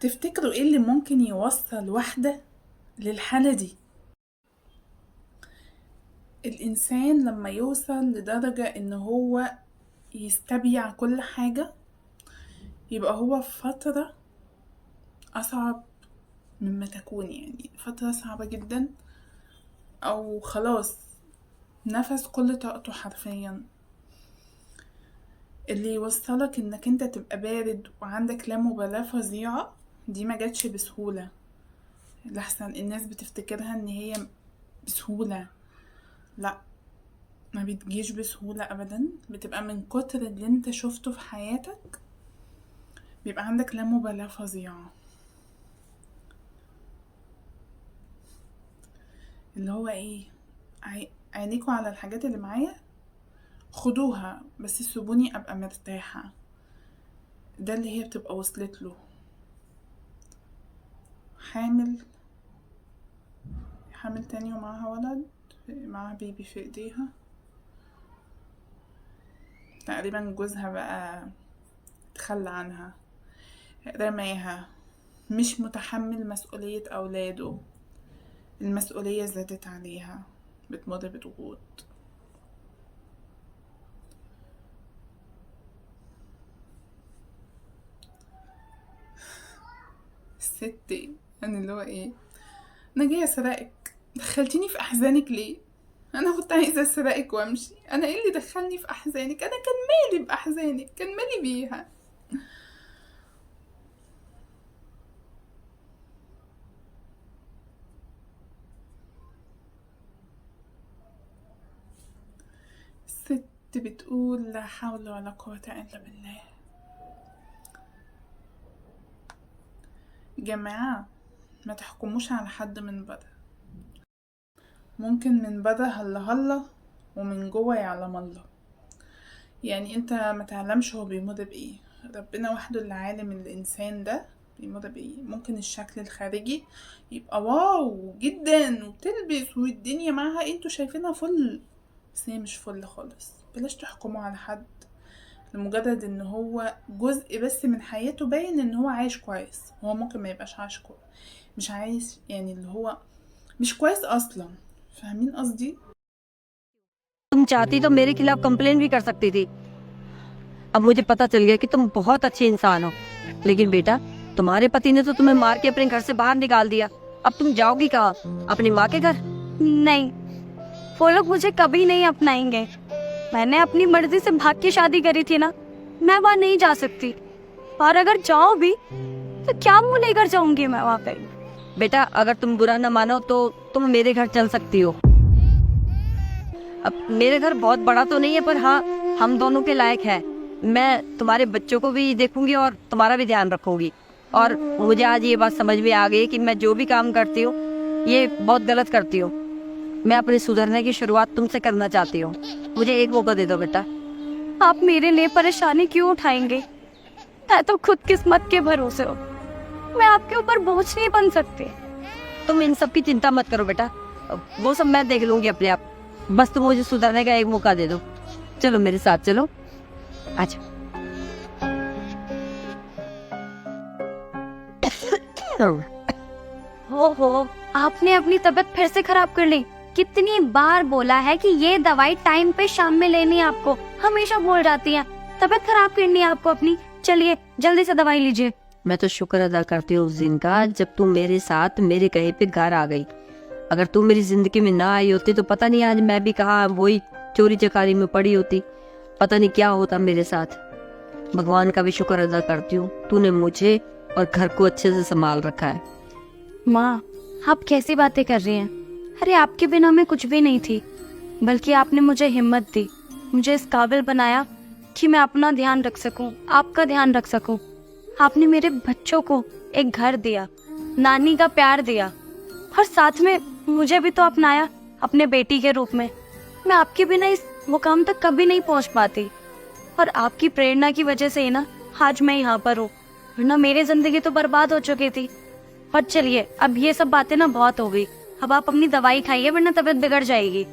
تفتكروا ايه اللي ممكن يوصل واحدة للحالة دي؟ الإنسان لما يوصل لدرجة إن هو يستبيع كل حاجة، يبقى هو في فترة أصعب مما تكون، يعني فترة صعبة جدا، أو خلاص نفس كل طاقته حرفيا. اللي يوصلك إنك انت تبقى بارد وعندك لا مبالاة فظيعة، دي ما جاتش بسهولة. لحسن الناس بتفتكرها إن هي بسهولة، لا، ما بتجيش بسهولة أبدا. بتبقى من كتر اللي انت شفته في حياتك، بيبقى عندك لا مبالاة فظيعة، اللي هو ايه، عينيكوا على الحاجات اللي معايا، خدوها بس سيبوني ابقى مرتاحة. ده اللي هي بتبقى وصلت له. حامل حامل تاني ومعاها ولد، معاها بيبي في ايديها، تقريبا جوزها بقى تخلى عنها، رماها، مش متحمل مسؤولية أولاده، المسؤولية زادت عليها، بتمر بضغوط. الست يعني اللي هو ايه، انا جايه اسرقك، دخلتيني في احزانك ليه؟ انا كنت عايزه اسرقك وامشي، انا ايه اللي دخلني في احزانك؟ انا كان مالي باحزانك، كان مالي بيها. الست بتقول لا حول ولا قوه الا بالله. جماعه، ما تحكموش على حد من بره. ممكن من بره هلا هلا، ومن جوه يعلم الله. يعني انت ما تعلمش هو بيمر بايه، ربنا وحده اللي عالم الانسان ده بيمر بايه. ممكن الشكل الخارجي يبقى واو جدا وبتلبس والدنيا معاها انتوا شايفينها فل، بس هي مش فل خالص. بلاش تحكموا على حد لمجرد ان هو جزء بس من حياته باين ان هو عايش كويس. هو ممكن ما يبقاش عايش كويس، مش عايش، يعني اللي هو مش كويس اصلا. فاهمين قصدي؟ तुम चाहती तो मेरे खिलाफ कंप्लेन भी कर सकती थी। अब मुझे पता चल गया कि तुम बहुत अच्छी इंसान हो। लेकिन बेटा, तुम्हारे पति ने तो तुम्हें मार के अपने घर से बाहर निकाल दिया। अब तुम जाओगी कहाँ? अपनी माँ के घर? नहीं, वो लोग मुझे कभी नहीं अपनाएंगे। मैंने अपनी मर्जी से भाग के शादी करी थी ना, मैं वहाँ नहीं जा सकती। और अगर जाओ भी तो क्या मुंह लेकर जाऊंगी मैं वहाँ पे? बेटा, अगर तुम बुरा न मानो तो तुम मेरे घर चल सकती हो। अब मेरे घर बहुत बड़ा तो नहीं है, पर हाँ, हम दोनों के लायक है। मैं तुम्हारे बच्चों को भी देखूंगी और तुम्हारा भी ध्यान रखूंगी। और मुझे आज ये बात समझ में आ गई कि मैं जो भी काम करती हूँ ये बहुत गलत करती हूँ। मैं अपने सुधरने की शुरुआत तुमसे करना चाहती हूँ। मुझे एक मौका दे दो बेटा। आप मेरे लिए परेशानी क्यों उठाएंगे? मैं तो खुद किस्मत के भरोसे हो, मैं आपके ऊपर बोझ नहीं बन सकती। तुम इन सब की चिंता मत करो बेटा, वो सब मैं देख लूंगी अपने आप। बस तुम मुझे सुधरने का एक मौका दे दो। चलो मेरे साथ चलो, अच्छा। हो, आपने अपनी तबीयत फिर से खराब कर ली। कितनी बार बोला है कि ये दवाई टाइम पे शाम में लेनी है आपको, हमेशा भूल जाती हैं। तबीयत खराब करनी है आपको अपनी। चलिए जल्दी से दवाई लीजिए। मैं तो शुक्र अदा करती हूँ उस दिन का जब तुम मेरे साथ मेरे कहे पे घर आ गई। अगर तुम मेरी जिंदगी में ना आई होती तो पता नहीं आज मैं भी कहाँ वही चोरी चकारी में पड़ी होती, पता नहीं क्या होता मेरे साथ। भगवान का भी शुक्र अदा करती हूँ, तूने मुझे और घर को अच्छे से संभाल रखा है। माँ, आप कैसी बातें कर रही हैं? अरे आपके बिना मैं कुछ भी नहीं थी, बल्कि आपने मुझे हिम्मत दी, मुझे इस काबिल बनाया कि मैं अपना ध्यान रख सकूं, आपका ध्यान रख सकूं। आपने मेरे बच्चों को एक घर दिया, नानी का प्यार दिया, और साथ में मुझे भी तो अपनाया अपने बेटी के रूप में। मैं आपके बिना इस मुकाम तक कभी नहीं पहुंच पाती, और आपकी प्रेरणा की वजह से ही ना आज मैं यहाँ पर हूँ, वरना मेरी जिंदगी तो बर्बाद हो चुकी थी। और चलिए, अब ये सब बातें ना बहुत हो गई, अब आप अपनी दवाई खाइए वरना तबीयत बिगड़ जाएगी।